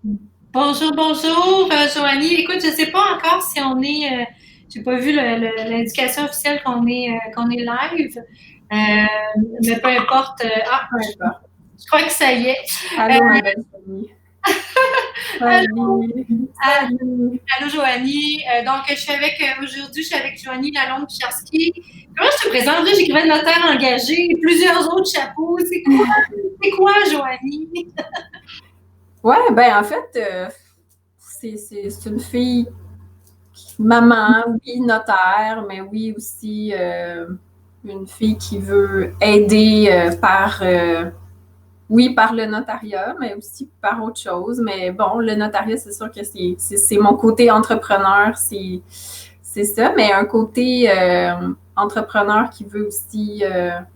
Bonjour, bonjour, Joanie. Écoute, je sais pas encore si on est, j'ai pas vu l'indication officielle qu'on est live, mais peu importe. Peu importe. Je crois que ça y est. Allô, ma belle famille. Allô, Salut. ah, Salut. allô, Joanie. Donc, aujourd'hui, je suis avec Joanie Lalonde-Picharski. Comment je te présente? Là, j'écrivais de notaire engagé, plusieurs autres chapeaux. C'est quoi, Joanie? Ouais, ben en fait, c'est une fille, maman, oui, notaire, mais oui aussi une fille qui veut aider oui, par le notariat, mais aussi par autre chose. Mais bon, le notariat, c'est sûr que c'est mon côté entrepreneur, c'est ça, mais un côté entrepreneur qui veut aussi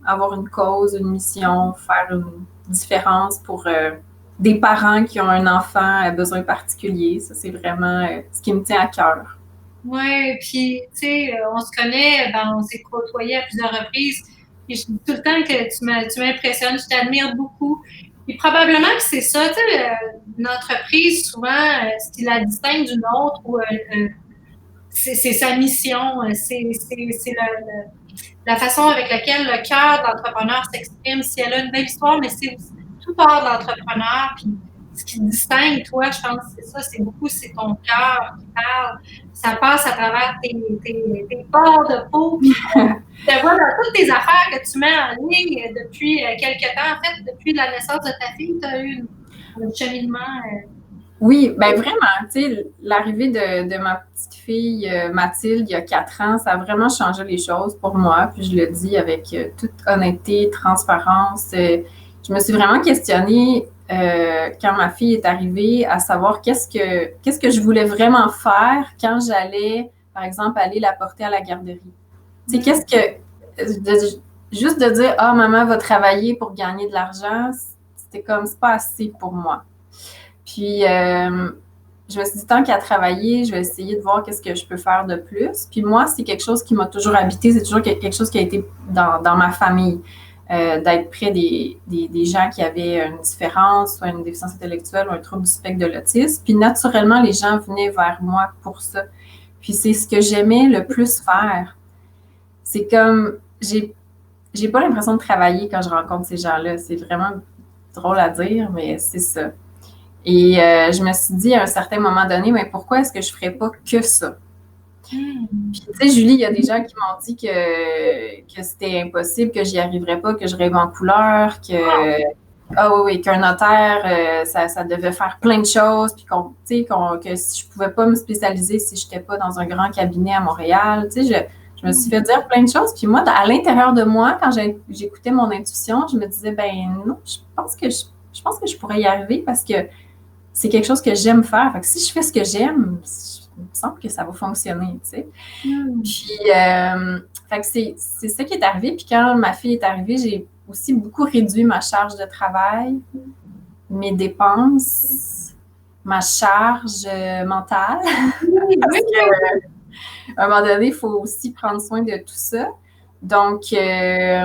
avoir une cause, une mission, faire une différence pour des parents qui ont un enfant à besoin particulier. Ça, c'est vraiment ce qui me tient à cœur. Ouais, puis tu sais, on se connaît, ben, on s'est côtoyés à plusieurs reprises. Puis je dis tout le temps que tu m'impressionnes, je t'admire beaucoup. Et probablement que c'est ça, tu sais, une entreprise, souvent, ce qui la distingue d'une autre, c'est sa mission, c'est la façon avec laquelle le cœur de l'entrepreneur s'exprime. Si elle a une belle histoire, mais c'est aussi tout part de l'entrepreneur. Puis ce qui te distingue, toi, je pense, c'est ça, c'est ton cœur qui parle. Ça passe à travers tes pores de peau. Puis tu vois dans toutes tes affaires que tu mets en ligne depuis quelques temps. En fait, depuis la naissance de ta fille, tu as eu un cheminement. Oui, ben vraiment, tu sais, l'arrivée de ma petite fille Mathilde il y a 4 ans, ça a vraiment changé les choses pour moi. Puis je le dis avec toute honnêteté, transparence. Je me suis vraiment questionnée quand ma fille est arrivée à savoir qu'est-ce que je voulais vraiment faire quand j'allais, par exemple, aller la porter à la garderie. Tu sais, Mm. juste de dire, ah, maman va travailler pour gagner de l'argent, c'était comme, c'est pas assez pour moi. Puis, je me suis dit, tant qu'à travailler, je vais essayer de voir qu'est-ce que je peux faire de plus. Puis moi, c'est quelque chose qui m'a toujours habité, c'est toujours quelque chose qui a été dans ma famille, d'être près des gens qui avaient une différence, soit une déficience intellectuelle ou un trouble du spectre de l'autisme. Puis naturellement, les gens venaient vers moi pour ça. Puis c'est ce que j'aimais le plus faire. C'est comme, j'ai pas l'impression de travailler quand je rencontre ces gens-là. C'est vraiment drôle à dire, mais c'est ça. Et je me suis dit à un certain moment donné, mais pourquoi est-ce que je ne ferais pas que ça? Mm. Puis, tu sais, Julie, il y a des gens qui m'ont dit que c'était impossible, que j'y arriverais pas, que je rêve en couleur, ah oui, oui, qu'un notaire, ça devait faire plein de choses, puis que si je pouvais pas me spécialiser si je n'étais pas dans un grand cabinet à Montréal. Tu sais, je me suis fait dire plein de choses. Puis moi, à l'intérieur de moi, quand j'écoutais mon intuition, je me disais, ben non, je pense que je pourrais y arriver parce que c'est quelque chose que j'aime faire. Fait que si je fais ce que j'aime, il me semble que ça va fonctionner, tu sais. Mm. Puis, fait que c'est ça qui est arrivé. Puis quand ma fille est arrivée, j'ai aussi beaucoup réduit ma charge de travail, mes dépenses, ma charge mentale. Oui, Parce oui, qu'à un moment donné, il faut aussi prendre soin de tout ça. Donc, et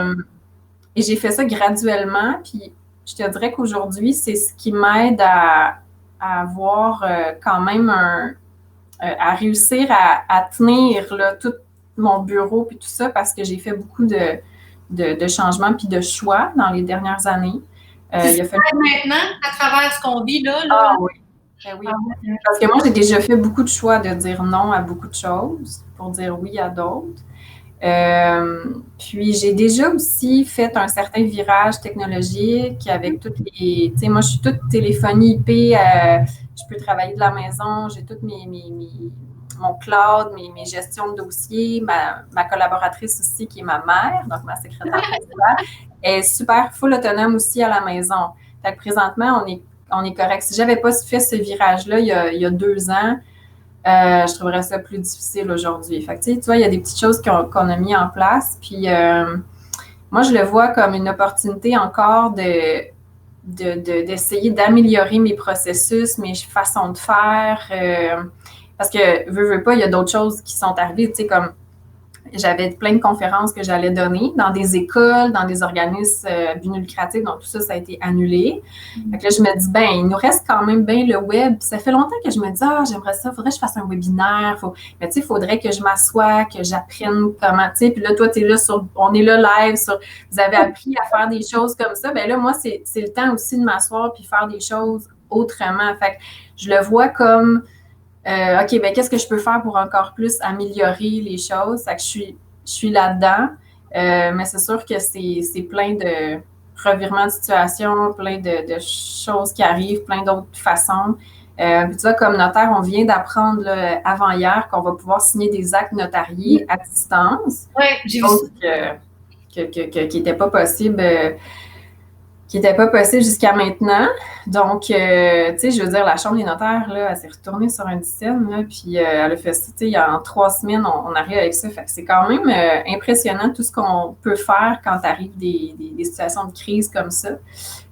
j'ai fait ça graduellement. Puis, je te dirais qu'aujourd'hui, c'est ce qui m'aide à avoir quand même à réussir à tenir là, tout mon bureau puis tout ça parce que j'ai fait beaucoup de changements puis de choix dans les dernières années. c'est Il ça a fallu. maintenant, à travers ce qu'on vit là. Ah oui, ben Ah oui. ouais. Parce que moi, j'ai déjà fait beaucoup de choix de dire non à beaucoup de choses pour dire oui à d'autres. Puis j'ai déjà aussi fait un certain virage technologique avec toutes les. Tu sais, moi, je suis toute téléphonie IP. Je peux travailler de la maison. J'ai toutes mon cloud, mes gestions de dossiers. Ma collaboratrice aussi, qui est ma mère, donc ma secrétaire principale, est super full autonome aussi à la maison. Fait que présentement, on est correct. Si j'avais pas fait ce virage-là il y a 2 ans, je trouverais ça plus difficile aujourd'hui. Fait que, tu vois, il y a des petites choses qu'on a mis en place. Puis, moi, je le vois comme une opportunité encore d'essayer d'améliorer mes processus, mes façons de faire. Parce que, veux pas, il y a d'autres choses qui sont arrivées. Tu sais, comme J'avais plein de conférences que j'allais donner dans des écoles, dans des organismes but non lucratif, donc tout ça, ça a été annulé. Fait que là, je me dis, ben, il nous reste quand même bien le web. Puis ça fait longtemps que je me dis, j'aimerais ça, faudrait que je fasse un webinaire. Mais tu sais, il faudrait que je m'assoie, que j'apprenne comment, tu sais. Puis là, toi, on est là live vous avez appris à faire des choses comme ça. Ben là, moi, c'est le temps aussi de m'asseoir puis faire des choses autrement. Fait que je le vois comme OK, ben qu'est-ce que je peux faire pour encore plus améliorer les choses? C'est que je suis là-dedans, mais c'est sûr que c'est plein de revirements de situation, plein de choses qui arrivent, plein d'autres façons. Puis tu vois, comme notaire, on vient d'apprendre avant-hier qu'on va pouvoir signer des actes notariés à distance. Oui, j'ai vu ça. Qui n'était pas possible. Qui n'était pas possible jusqu'à maintenant. Donc, tu sais, je veux dire, la Chambre des notaires, là, elle s'est retournée sur un système, là, puis elle a fait ça, tu sais, en 3 semaines, on arrive avec ça. Fait que c'est quand même impressionnant tout ce qu'on peut faire quand arrive des situations de crise comme ça.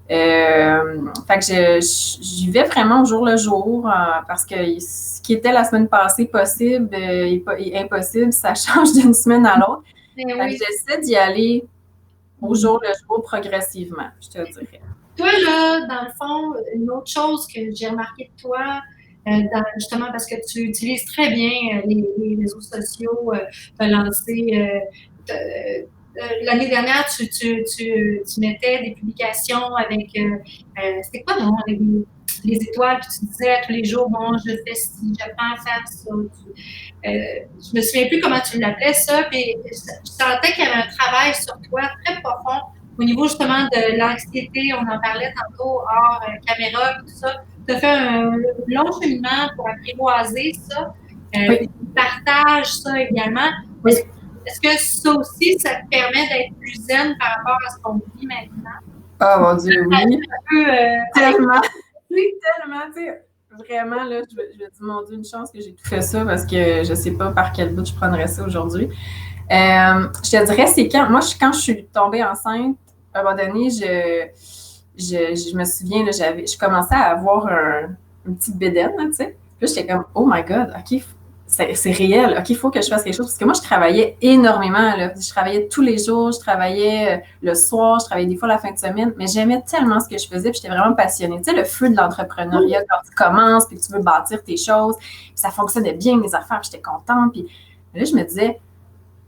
Fait que j'y vais vraiment au jour le jour parce que ce qui était la semaine passée possible et impossible, ça change d'une semaine à l'autre. Fait que j'essaie d'y aller au jour le jour, progressivement, je te dirais. Toi, là, dans le fond, une autre chose que j'ai remarqué de toi, justement parce que tu utilises très bien les réseaux sociaux, tu as lancé, l'année dernière, tu mettais des publications avec, c'était quoi, non, avec les étoiles, puis tu disais tous les jours, bon, je fais ci, j'apprends à faire ça. Je me souviens plus comment tu l'appelais ça, puis je sentais qu'il y avait un travail sur toi très profond au niveau justement de l'anxiété. On en parlait tantôt hors caméra, tout ça. Tu as fait un long cheminement pour apprivoiser ça. Oui. Tu partages ça également. Oui. Est-ce que ça aussi, ça te permet d'être plus zen par rapport à ce qu'on vit maintenant? Oh mon Dieu, oui. Tellement. Oui, tellement, tu sais. Vraiment, là, je me dis, mon Dieu, une chance que j'ai tout fait ça parce que je ne sais pas par quel bout je prendrais ça aujourd'hui. Je te dirais, c'est quand je suis tombée enceinte, à un moment donné, je me souviens, là, je commençais à avoir une petite bédaine, tu sais. Puis là, j'étais comme, oh my God, OK, c'est réel. OK, il faut que je fasse quelque chose. Parce que moi, je travaillais énormément. Là. Je travaillais tous les jours. Je travaillais le soir. Je travaillais des fois la fin de semaine. Mais j'aimais tellement ce que je faisais. Puis j'étais vraiment passionnée. Tu sais, le feu de l'entrepreneuriat, quand tu commences, puis que tu veux bâtir tes choses. Puis ça fonctionnait bien, mes affaires. Puis j'étais contente. Puis là, je me disais,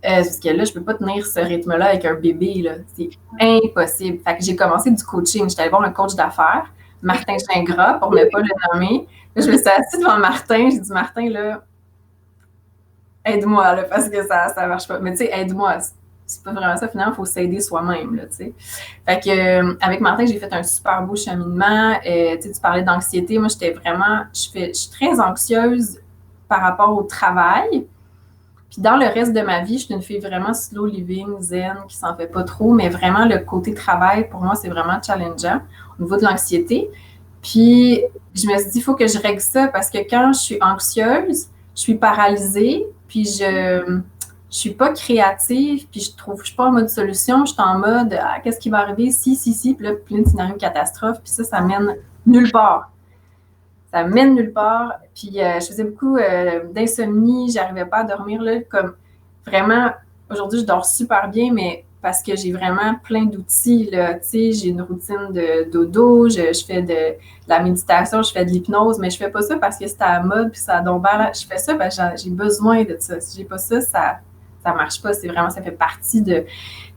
parce que là, je ne peux pas tenir ce rythme-là avec un bébé. Là. C'est impossible. Fait que j'ai commencé du coaching. J'étais allée voir un coach d'affaires, Martin Gingras, pour ne pas le nommer. Là, je me suis assise devant Martin. J'ai dit, Martin, là, aide-moi, là, parce que ça marche pas. Mais tu sais, aide-moi. C'est pas vraiment ça, finalement, il faut s'aider soi-même, là, tu sais. Fait que, avec Martin, j'ai fait un super beau cheminement. Tu parlais d'anxiété. Moi, je suis très anxieuse par rapport au travail. Puis dans le reste de ma vie, je suis une fille vraiment slow living, zen, qui s'en fait pas trop, mais vraiment, le côté travail, pour moi, c'est vraiment challengeant au niveau de l'anxiété. Puis, je me suis dit, il faut que je règle ça parce que quand je suis anxieuse, je suis paralysée, puis je suis pas créative, puis je suis pas en mode solution, je suis en mode qu'est-ce qui va arriver si, puis là, plein de scénarios catastrophes, puis ça mène nulle part. Ça mène nulle part, puis je faisais beaucoup d'insomnie, j'arrivais pas à dormir, là, comme vraiment, aujourd'hui, je dors super bien, mais parce que j'ai vraiment plein d'outils, là, tu sais, j'ai une routine de dodo, je fais de la méditation, je fais de l'hypnose, mais je fais pas ça parce que c'est à la mode, puis ça a donc je fais ça, ben j'ai besoin de ça. Si j'ai pas ça, ça marche pas, c'est vraiment, ça fait partie de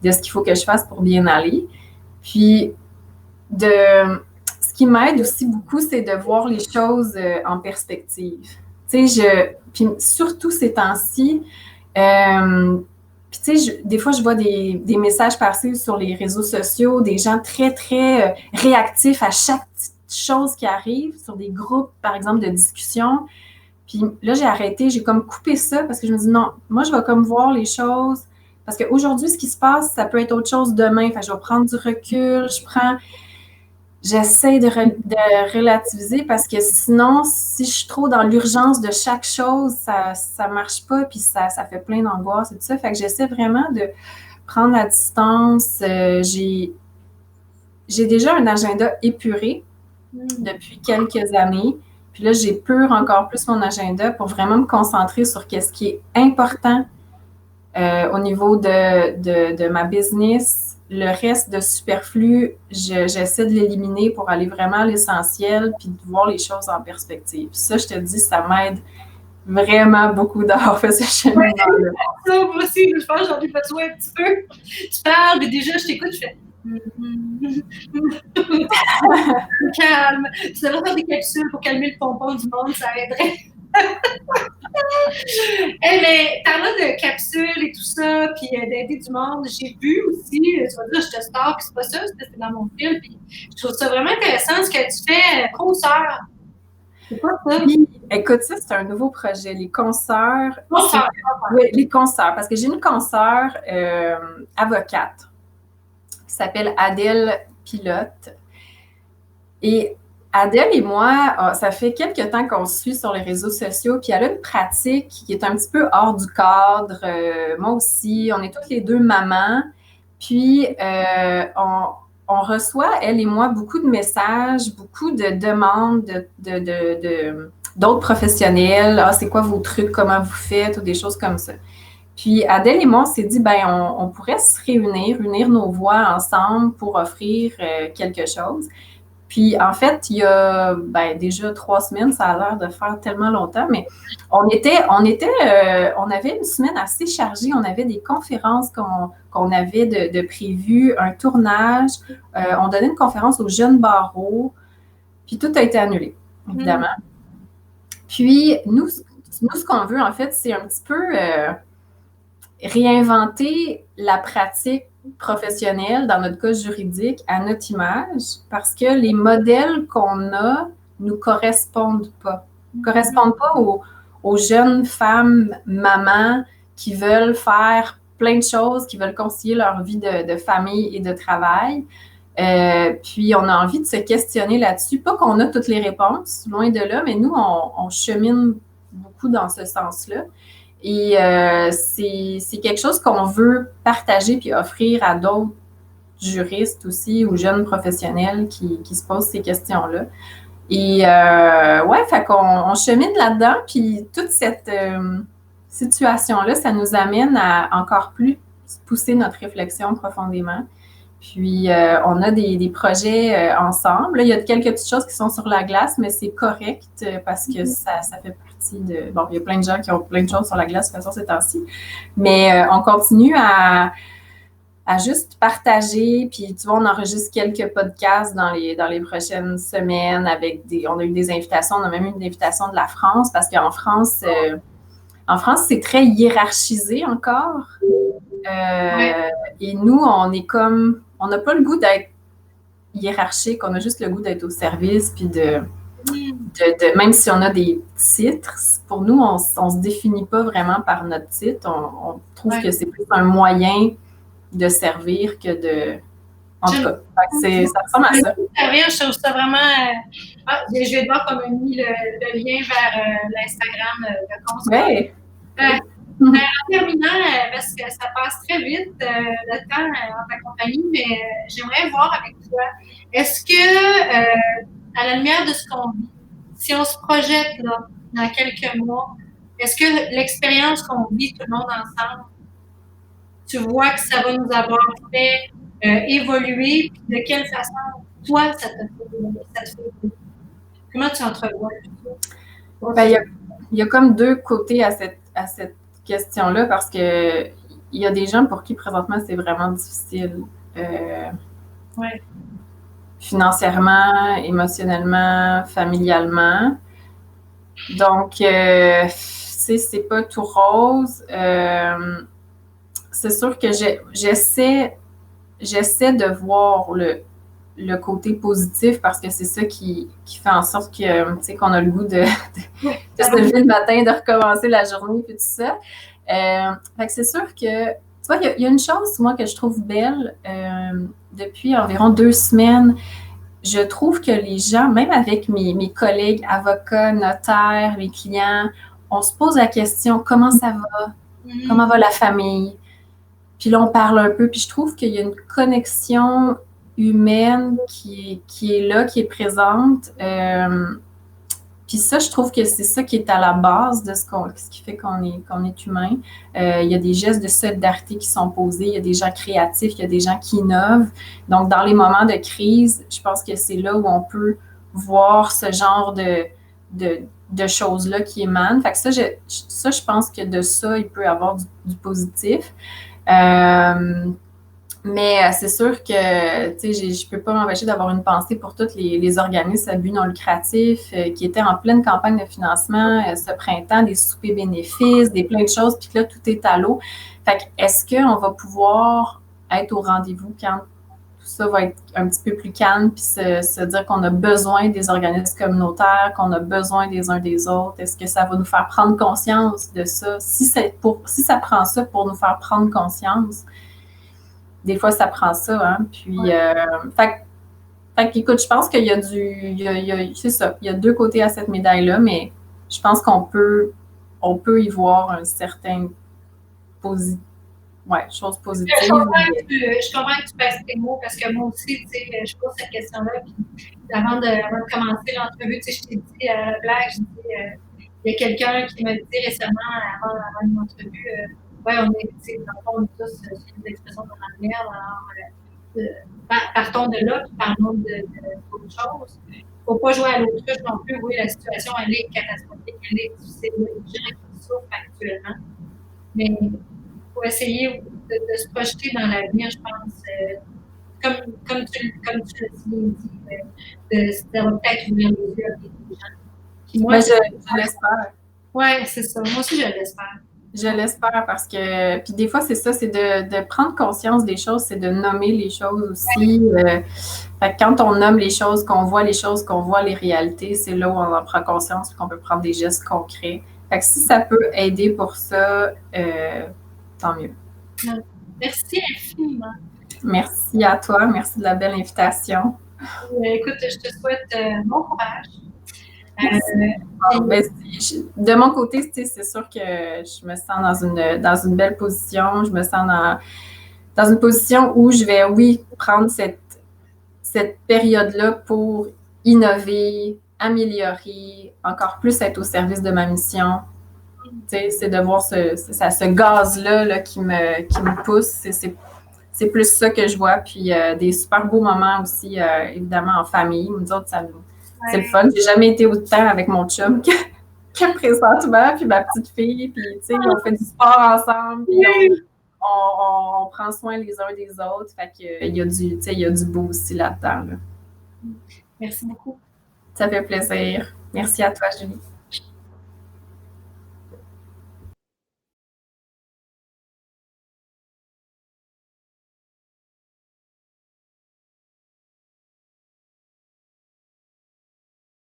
ce qu'il faut que je fasse pour bien aller. Puis, ce qui m'aide aussi beaucoup, c'est de voir les choses en perspective. Tu sais, puis surtout ces temps-ci, puis, tu sais, des fois, je vois des messages passer sur les réseaux sociaux, des gens très, très réactifs à chaque petite chose qui arrive, sur des groupes, par exemple, de discussion. Puis là, j'ai arrêté, j'ai comme coupé ça parce que je me dis non, moi, je vais comme voir les choses. Parce qu'aujourd'hui, ce qui se passe, ça peut être autre chose demain. Fait que je vais prendre du recul, j'essaie de relativiser parce que sinon, si je suis trop dans l'urgence de chaque chose, ça marche pas, puis ça fait plein d'angoisse et tout ça. Fait que j'essaie vraiment de prendre la distance. J'ai déjà un agenda épuré depuis quelques années. Puis là, j'épure encore plus mon agenda pour vraiment me concentrer sur ce qui est important Au niveau de ma business, le reste de superflu, j'essaie de l'éliminer pour aller vraiment à l'essentiel puis de voir les choses en perspective. Ça, je te dis, ça m'aide vraiment beaucoup d'avoir fait ce cheminement-là. Ça, moi aussi, je pense que j'en ai besoin un petit peu. Tu parles, mais déjà, je t'écoute, je fais calme. Tu devrais faire des capsules pour calmer le pompon du monde, ça aiderait. Mais parlant de capsules et tout ça, puis d'aider du monde, j'ai vu aussi, tu vas dire, je te stalk, c'est pas ça, c'était dans mon fil, puis je trouve ça vraiment intéressant ce que tu fais, consoeur. C'est pas ça? Oui, écoute, ça, c'est un nouveau projet. Les consoeurs. Consoeur. Oui, les consoeurs. Parce que j'ai une consoeur avocate qui s'appelle Adèle Pilote. Et Adèle et moi, ça fait quelques temps qu'on se suit sur les réseaux sociaux, puis elle a une pratique qui est un petit peu hors du cadre. Moi aussi, on est toutes les deux mamans. Puis, on reçoit, elle et moi, beaucoup de messages, beaucoup de demandes d'autres professionnels. Ah, c'est quoi vos trucs, comment vous faites, ou des choses comme ça. Puis Adèle et moi, on s'est dit, ben, on pourrait se réunir, unir nos voix ensemble pour offrir quelque chose. Puis en fait, il y a déjà 3 semaines, ça a l'air de faire tellement longtemps, mais on avait une semaine assez chargée. On avait des conférences qu'on avait de prévues, un tournage. On donnait une conférence aux jeunes barreaux, puis tout a été annulé, évidemment. Puis nous, ce qu'on veut, en fait, c'est un petit peu réinventer la pratique professionnelle, dans notre cas juridique, à notre image, parce que les modèles qu'on a nous correspondent pas. Correspondent pas aux jeunes femmes, mamans, qui veulent faire plein de choses, qui veulent concilier leur vie de famille et de travail. Puis on a envie de se questionner là-dessus. Pas qu'on a toutes les réponses, loin de là, mais nous, on chemine beaucoup dans ce sens-là. Et c'est quelque chose qu'on veut partager puis offrir à d'autres juristes aussi ou jeunes professionnels qui se posent ces questions-là. Et ouais, fait qu'on chemine là-dedans, puis toute cette situation-là, ça nous amène à encore plus pousser notre réflexion profondément. Puis, on a des projets ensemble. Là, il y a quelques petites choses qui sont sur la glace, mais c'est correct parce que ça fait partie de... Bon, il y a plein de gens qui ont plein de choses sur la glace de toute façon ces temps-ci. Mais on continue à juste partager. Puis, tu vois, on enregistre quelques podcasts dans les prochaines semaines avec on a eu des invitations. On a même eu une invitation de la France parce qu'en France, c'est très hiérarchisé encore. Et nous, on n'a pas le goût d'être hiérarchique, on a juste le goût d'être au service, puis même si on a des titres, pour nous, on se définit pas vraiment par notre titre. On trouve que c'est plus un moyen de servir que de... En tout cas, ça ressemble à ça. Je trouve ça vraiment... je vais devoir comme mis le lien vers l'Instagram de Consoeur. En terminant, parce que ça passe très vite le temps en ta compagnie, mais j'aimerais voir avec toi, est-ce que, à la lumière de ce qu'on vit, si on se projette là, dans quelques mois, est-ce que l'expérience qu'on vit tout le monde ensemble, tu vois que ça va nous avoir fait évoluer, puis de quelle façon, toi, ça te fait comment tu entrevois tout ça? Il y a comme deux côtés à cette question-là parce que il y a des gens pour qui présentement c'est vraiment difficile financièrement, émotionnellement, familialement. Donc, c'est pas tout rose. C'est sûr que j'essaie de voir le côté positif parce que c'est ça qui fait en sorte que, tu sais, qu'on a le goût de se lever le matin, de recommencer la journée, puis tout ça. Fait que c'est sûr que, tu vois, il y a une chose, moi, que je trouve belle depuis environ 2 semaines. Je trouve que les gens, même avec mes collègues avocats, notaires, mes clients, on se pose la question, comment ça va? Comment va la famille? Puis là, on parle un peu, puis je trouve qu'il y a une connexion humaine qui est là, qui est présente. Puis ça, je trouve que c'est ça qui est à la base de ce qui fait qu'on est humain. Il y a des gestes de solidarité qui sont posés, il y a des gens créatifs, il y a des gens qui innovent. Donc, dans les moments de crise, je pense que c'est là où on peut voir ce genre de choses-là qui émanent. Fait que ça, je pense que de ça, il peut y avoir du positif. Mais c'est sûr que je ne peux pas m'empêcher d'avoir une pensée pour tous les organismes à but non lucratif qui étaient en pleine campagne de financement ce printemps, des soupers bénéfices, des plein de choses, puis que là, tout est à l'eau. Fait que est-ce qu'on va pouvoir être au rendez-vous quand tout ça va être un petit peu plus calme, puis se dire qu'on a besoin des organismes communautaires, qu'on a besoin des uns des autres? Est-ce que ça va nous faire prendre conscience de ça? Si ça prend ça pour nous faire prendre conscience, des fois, ça prend ça, hein. Puis, écoute, je pense qu'il y a c'est ça, il y a deux côtés à cette médaille-là, mais je pense qu'on peut y voir un certain chose positive. Je comprends que tu passes tes mots parce que moi aussi, je pose cette question-là. Puis avant de commencer l'entrevue, je t'ai dit à la blague, il y a quelqu'un qui m'a dit récemment, avant une entrevue, ouais, on est, dans le fond, tous sur des expressions de la merde, alors partons de là, puis parlons d'autres choses. Il ne faut pas jouer à l'autruche non plus. Oui, la situation, elle est catastrophique, elle est difficile. Il y a des gens qui souffrent actuellement. Mais pour essayer de se projeter dans l'avenir, je pense, comme tu l'as dit, ça va peut-être ouvrir les yeux à des gens. Moi, je l'espère. Oui, c'est ça. Moi aussi, je l'espère. Je l'espère parce que, puis des fois, c'est ça, c'est de prendre conscience des choses, c'est de nommer les choses aussi. Fait que quand on nomme les choses, qu'on voit les réalités, c'est là où on en prend conscience et qu'on peut prendre des gestes concrets. Fait que si ça peut aider pour ça, tant mieux. Merci infiniment. Merci à toi. Merci de la belle invitation. Écoute, je te souhaite bon courage. De mon côté, c'est sûr que je me sens dans une belle position. Je me sens dans une position où je vais, oui, prendre cette période-là pour innover, améliorer, encore plus être au service de ma mission. C'est de voir ce gaz-là là, qui me pousse. C'est plus ça que je vois. Puis des super beaux moments aussi, évidemment, en famille. Nous autres, c'est le fun. J'ai jamais été autant avec mon chum que présentement. Puis ma petite fille. Puis, on fait du sport ensemble. Puis on prend soin les uns des autres. Fait qu'il y a du beau aussi là-dedans. Là. Merci beaucoup. Ça fait plaisir. Merci à toi, Julie.